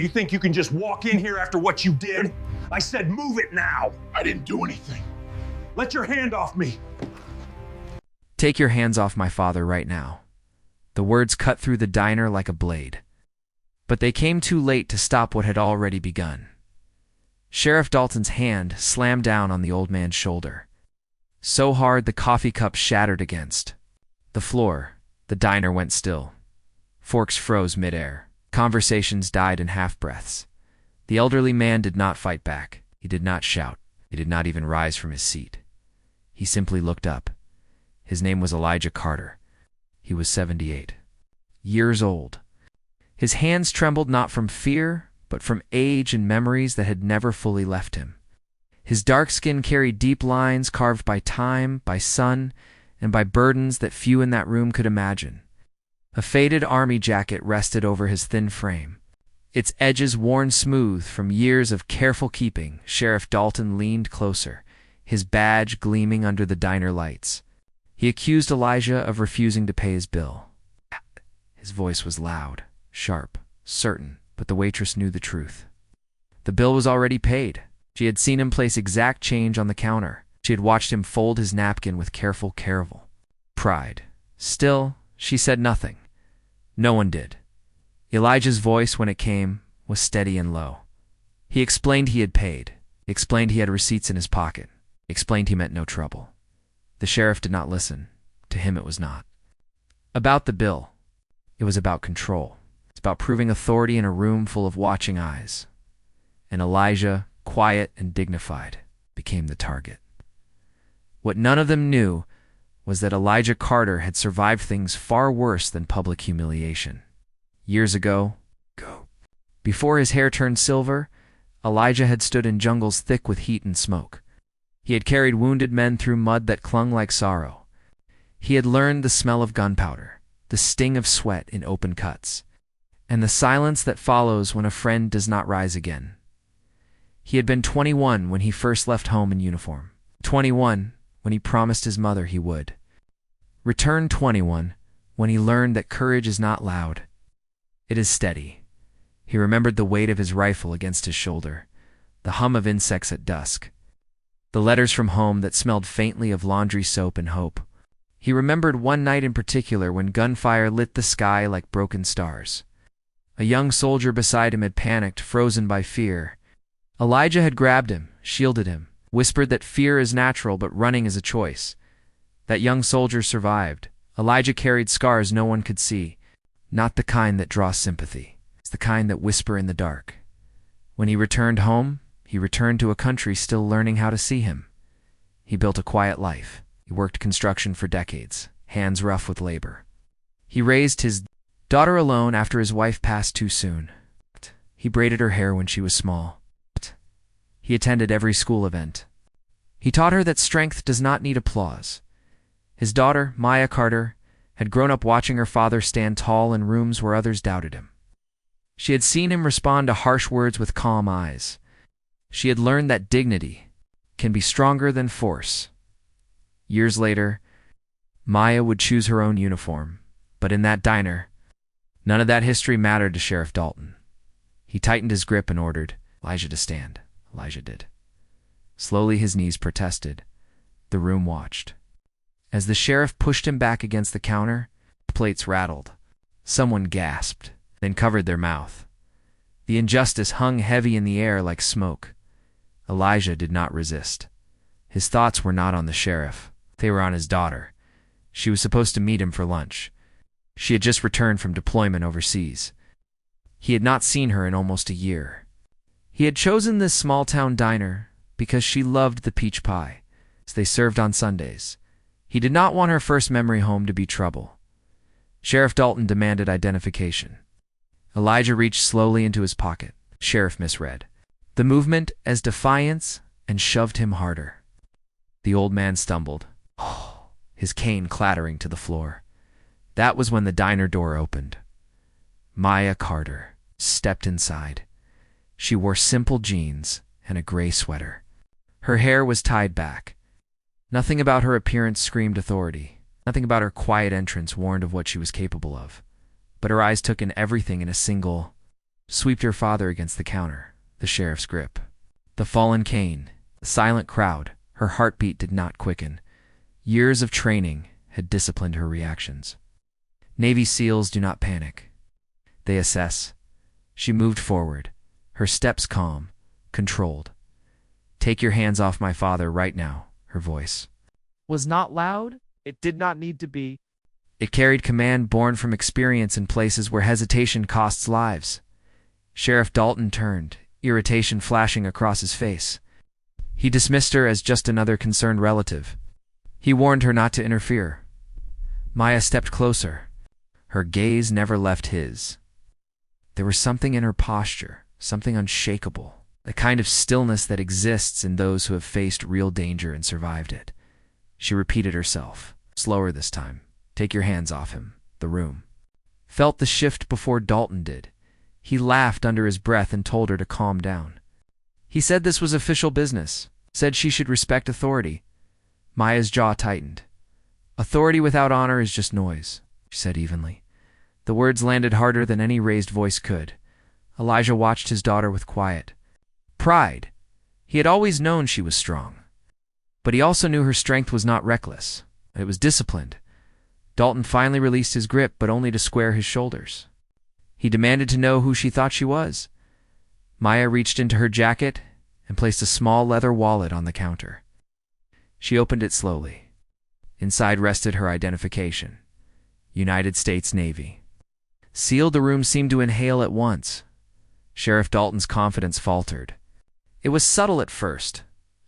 You think you can just walk in here after what you did? I said move it now. I didn't do anything. Let your hand off me. Take your hands off my father right now. The words cut through the diner like a blade. But they came too late to stop what had already begun. Sheriff Dalton's hand slammed down on the old man's shoulder. So hard the coffee cup shattered against the floor. The diner went still. Forks froze midair. Conversations died in half-breaths. The elderly man did not fight back. He did not shout. He did not even rise from his seat. He simply looked up. His name was Elijah Carter. He was 78 years old. His hands trembled not from fear, but from age and memories that had never fully left him. His dark skin carried deep lines carved by time, by sun, and by burdens that few in that room could imagine. A faded army jacket rested over his thin frame. Its edges worn smooth from years of careful keeping. Sheriff Dalton leaned closer, his badge gleaming under the diner lights. He accused Elijah of refusing to pay his bill. His voice was loud, sharp, certain, but the waitress knew the truth. The bill was already paid. She had seen him place exact change on the counter. She had watched him fold his napkin with careful pride. Still, she said nothing. No one did. Elijah's voice, when it came, was steady and low. He explained he had paid. He explained he had receipts in his pocket. He explained he meant no trouble. The sheriff did not listen. To him it was not about the bill. It was about control. It's about proving authority in a room full of watching eyes. And Elijah, quiet and dignified, became the target. What none of them knew was that Elijah Carter had survived things far worse than public humiliation. Years ago, before his hair turned silver, Elijah had stood in jungles thick with heat and smoke. He had carried wounded men through mud that clung like sorrow. He had learned the smell of gunpowder, the sting of sweat in open cuts, and the silence that follows when a friend does not rise again. He had been 21 when he first left home in uniform. 21 when he promised his mother he would. Return 21 when he learned that courage is not loud. It is steady. He remembered the weight of his rifle against his shoulder, the hum of insects at dusk, the letters from home that smelled faintly of laundry soap and hope. He remembered one night in particular when gunfire lit the sky like broken stars. A young soldier beside him had panicked, frozen by fear. Elijah had grabbed him, shielded him, whispered that fear is natural but running is a choice. That young soldier survived. Elijah carried scars no one could see, not the kind that draw sympathy. It's the kind that whisper in the dark. When he returned home, he returned to a country still learning how to see him. He built a quiet life. He worked construction for decades, hands rough with labor. He raised his daughter alone after his wife passed too soon. He braided her hair when she was small. He attended every school event. He taught her that strength does not need applause. His daughter, Maya Carter, had grown up watching her father stand tall in rooms where others doubted him. She had seen him respond to harsh words with calm eyes. She had learned that dignity can be stronger than force. Years later, Maya would choose her own uniform, but in that diner, none of that history mattered to Sheriff Dalton. He tightened his grip and ordered Elijah to stand. Elijah did. Slowly his knees protested. The room watched. As the sheriff pushed him back against the counter, plates rattled. Someone gasped, then covered their mouth. The injustice hung heavy in the air like smoke. Elijah did not resist. His thoughts were not on the sheriff. They were on his daughter. She was supposed to meet him for lunch. She had just returned from deployment overseas. He had not seen her in almost a year. He had chosen this small-town diner because she loved the peach pie they served on Sundays. He did not want her first memory home to be trouble. Sheriff Dalton demanded identification. Elijah reached slowly into his pocket. Sheriff misread the movement as defiance and shoved him harder. The old man stumbled, his cane clattering to the floor. That was when the diner door opened. Maya Carter stepped inside. She wore simple jeans and a gray sweater. Her hair was tied back. Nothing about her appearance screamed authority. Nothing about her quiet entrance warned of what she was capable of. But her eyes took in everything in a single, swept her father against the counter, the sheriff's grip. The fallen cane, the silent crowd, her heartbeat did not quicken. Years of training had disciplined her reactions. Navy SEALs do not panic. They assess. She moved forward, her steps calm, controlled. "Take your hands off my father right now," her voice Was not loud. It did not need to be. It carried command born from experience in places where hesitation costs lives. Sheriff Dalton turned, irritation flashing across his face. He dismissed her as just another concerned relative. He warned her not to interfere. Maya stepped closer. Her gaze never left his. There was something in her posture, something unshakable, the kind of stillness that exists in those who have faced real danger and survived it. She repeated herself, slower this time. "Take your hands off him." The room felt the shift before Dalton did. He laughed under his breath and told her to calm down. He said this was official business, said she should respect authority. Maya's jaw tightened. "Authority without honor is just noise," she said evenly. The words landed harder than any raised voice could. Elijah watched his daughter with quiet pride. He had always known she was strong. But he also knew her strength was not reckless. It was disciplined. Dalton finally released his grip, but only to square his shoulders. He demanded to know who she thought she was. Maya reached into her jacket and placed a small leather wallet on the counter. She opened it slowly. Inside rested her identification. United States Navy. Sealed, the room seemed to inhale at once. Sheriff Dalton's confidence faltered. It was subtle at first,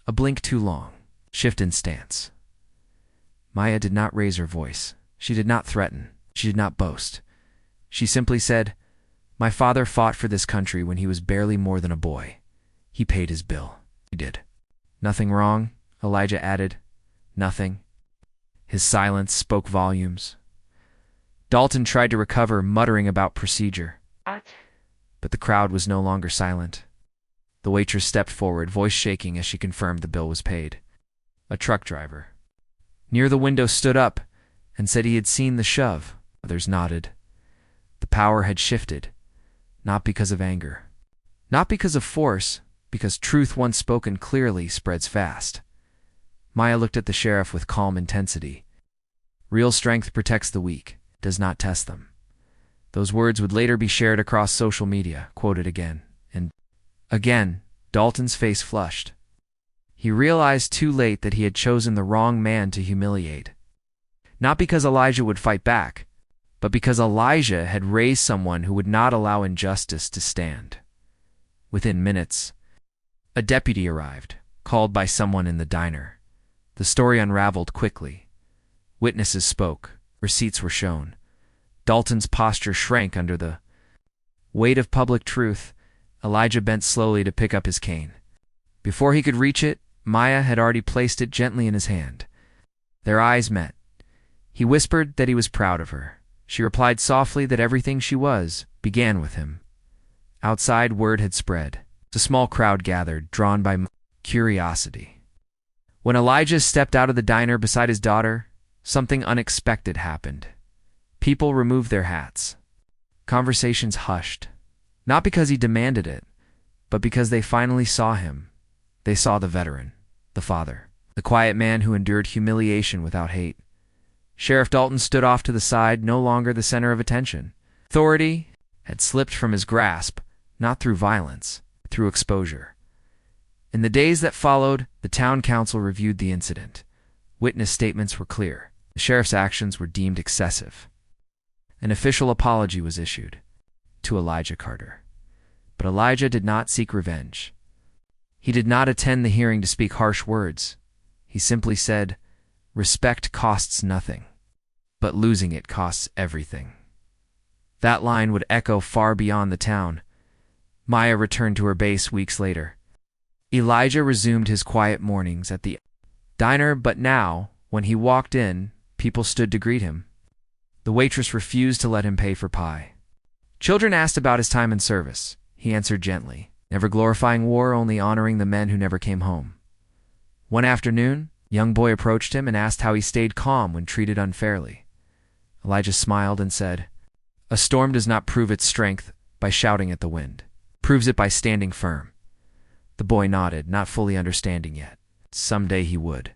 a blink too long, shift in stance. Maya did not raise her voice. She did not threaten. She did not boast. She simply said, "My father fought for this country when he was barely more than a boy. He paid his bill." He did. "Nothing wrong?" Elijah added. "Nothing." His silence spoke volumes. Dalton tried to recover, muttering about procedure. But the crowd was no longer silent. The waitress stepped forward, voice shaking as she confirmed the bill was paid. A truck driver near the window stood up and said he had seen the shove. Others nodded. The power had shifted, not because of anger, not because of force, because truth once spoken clearly spreads fast. Maya looked at the sheriff with calm intensity. "Real strength protects the weak, does not test them." Those words would later be shared across social media, quoted again and again. Dalton's face flushed. He realized too late that he had chosen the wrong man to humiliate. Not because Elijah would fight back, but because Elijah had raised someone who would not allow injustice to stand. Within minutes, a deputy arrived, called by someone in the diner. The story unraveled quickly. Witnesses spoke, receipts were shown. Dalton's posture shrank under the weight of public truth. Elijah bent slowly to pick up his cane. Before he could reach it, Maya had already placed it gently in his hand. Their eyes met. He whispered that he was proud of her. She replied softly that everything she was began with him. Outside, word had spread. A small crowd gathered, drawn by curiosity. When Elijah stepped out of the diner beside his daughter, something unexpected happened. People removed their hats. Conversations hushed. Not because he demanded it, but because they finally saw him. They saw the veteran, the father, the quiet man who endured humiliation without hate. Sheriff Dalton stood off to the side, no longer the center of attention. Authority had slipped from his grasp, not through violence, but through exposure. In the days that followed, the town council reviewed the incident. Witness statements were clear. The sheriff's actions were deemed excessive. An official apology was issued to Elijah Carter. But Elijah did not seek revenge. He did not attend the hearing to speak harsh words. He simply said, "Respect costs nothing, but losing it costs everything." That line would echo far beyond the town. Maya returned to her base weeks later. Elijah resumed his quiet mornings at the diner, but now, when he walked in, people stood to greet him. The waitress refused to let him pay for pie. Children asked about his time in service. He answered gently, never glorifying war, only honoring the men who never came home. One afternoon, a young boy approached him and asked how he stayed calm when treated unfairly. Elijah smiled and said, "A storm does not prove its strength, by shouting at the wind. Proves it by standing firm. The boy nodded, not fully understanding yet. Someday he would.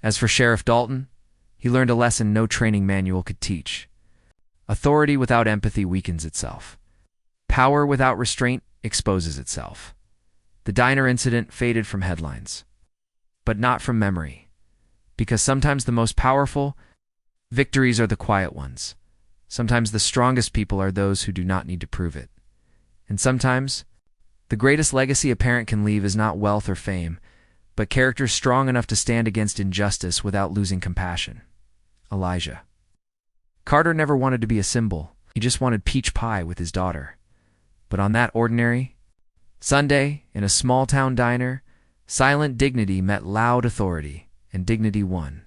As for Sheriff Dalton, he learned a lesson no training manual could teach. Authority without empathy weakens itself. Power without restraint exposes itself. The diner incident faded from headlines, but not from memory, because sometimes the most powerful victories are the quiet ones. Sometimes the strongest people are those who do not need to prove it. And sometimes the greatest legacy a parent can leave is not wealth or fame, but characters strong enough to stand against injustice without losing compassion. Elijah. Carter never wanted to be a symbol. He just wanted peach pie with his daughter. But on that ordinary Sunday, in a small-town diner, silent dignity met loud authority, and dignity won.